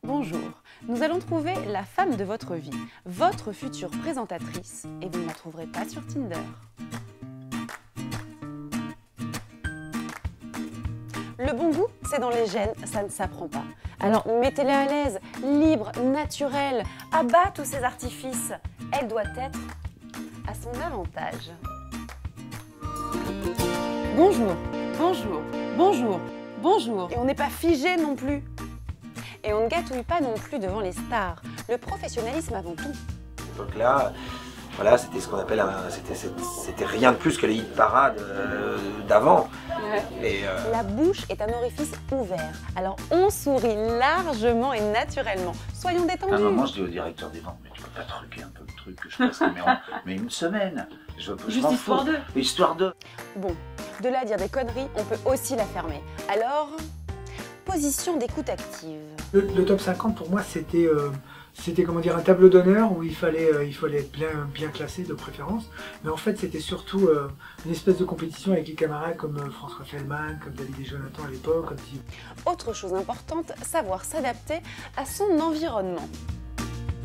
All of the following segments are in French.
Bonjour, nous allons trouver la femme de votre vie, votre future présentatrice, et vous ne la trouverez pas sur Tinder. Le bon goût, c'est dans les gènes, ça ne s'apprend pas. Alors mettez-la à l'aise, libre, naturelle, abat tous ces artifices. Elle doit être à son avantage. Bonjour, bonjour, bonjour, bonjour. Et on n'est pas figé non plus. Et on ne gâtouille pas non plus devant les stars. Le professionnalisme avant tout. Donc là, voilà, c'était ce qu'on appelle c'était rien de plus que les hit parades d'avant. Ouais. Et La bouche est un orifice ouvert. Alors on sourit largement et naturellement. Soyons détendus. À un moment, je dis au directeur des ventes, mais tu peux pas truquer un peu le truc que je fasse mais une semaine. Juste histoire d'eux. Histoire d'eux. Bon, de là à dire des conneries, on peut aussi la fermer. Alors, position d'écoute active. Le top 50 pour moi c'était comment dire un tableau d'honneur où il fallait être bien classé de préférence, mais en fait c'était surtout une espèce de compétition avec les camarades comme François Fellman, comme David et Jonathan à l'époque. Autre chose importante, savoir s'adapter à son environnement.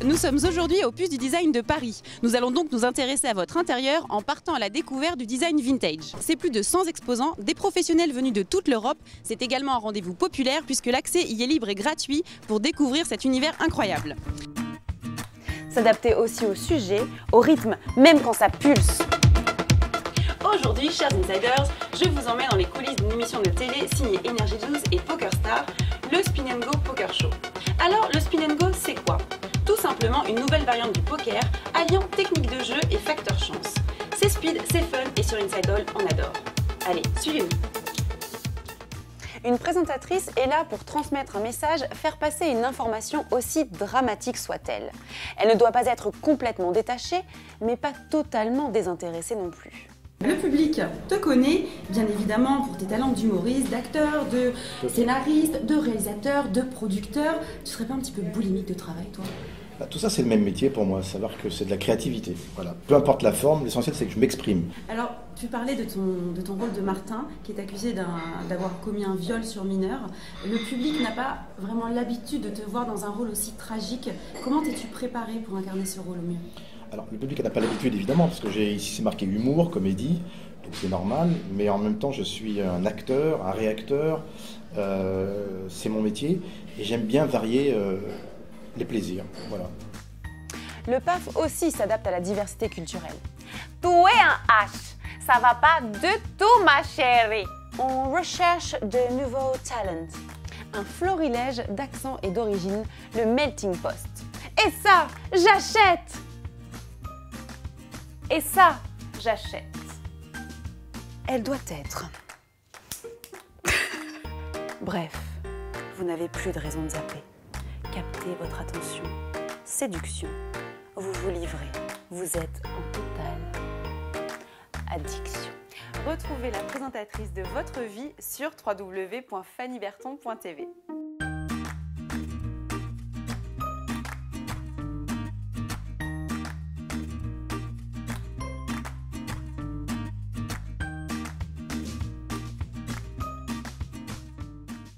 Nous sommes aujourd'hui au Puce du Design de Paris. Nous allons donc nous intéresser à votre intérieur en partant à la découverte du design vintage. C'est plus de 100 exposants, des professionnels venus de toute l'Europe. C'est également un rendez-vous populaire puisque l'accès y est libre et gratuit pour découvrir cet univers incroyable. S'adapter aussi au sujet, au rythme, même quand ça pulse. Aujourd'hui, chers insiders, je vous emmène dans les coulisses d'une émission de télé signée Energy 12 et Poker Star, le Spin & Go Poker Show. Alors, le Spin & Go, c'est quoi ? Tout simplement une nouvelle variante du poker, alliant technique de jeu et facteur chance. C'est speed, c'est fun et sur Inside on adore. Allez, suivez-nous. Une présentatrice est là pour transmettre un message, faire passer une information aussi dramatique soit-elle. Elle ne doit pas être complètement détachée, mais pas totalement désintéressée non plus. Le public te connaît, bien évidemment, pour tes talents d'humoriste, d'acteur, de scénariste, de réalisateur, de producteur. Tu serais pas un petit peu boulimique de travail, toi ? Tout ça, c'est le même métier pour moi, savoir que c'est de la créativité. Voilà. Peu importe la forme, l'essentiel, c'est que je m'exprime. Alors, tu parlais de ton rôle de Martin, qui est accusé d'avoir commis un viol sur mineur. Le public n'a pas vraiment l'habitude de te voir dans un rôle aussi tragique. Comment t'es-tu préparé pour incarner ce rôle au mieux ? Alors, le public n'a pas l'habitude, évidemment, parce que ici, c'est marqué humour, comédie, donc c'est normal. Mais en même temps, je suis un acteur, un réacteur. C'est mon métier. Et j'aime bien varier les plaisirs. Voilà. Le PAF aussi s'adapte à la diversité culturelle. Tu es un H, ça va pas du tout ma chérie. On recherche de nouveaux talents. Un florilège d'accents et d'origine, le melting pot. Et ça, j'achète. Et ça, j'achète. Elle doit être. Bref, vous n'avez plus de raison de zapper. Captez votre attention. Séduction. Vous vous livrez. Vous êtes en totale addiction. Retrouvez la présentatrice de votre vie sur www.fannyberton.tv.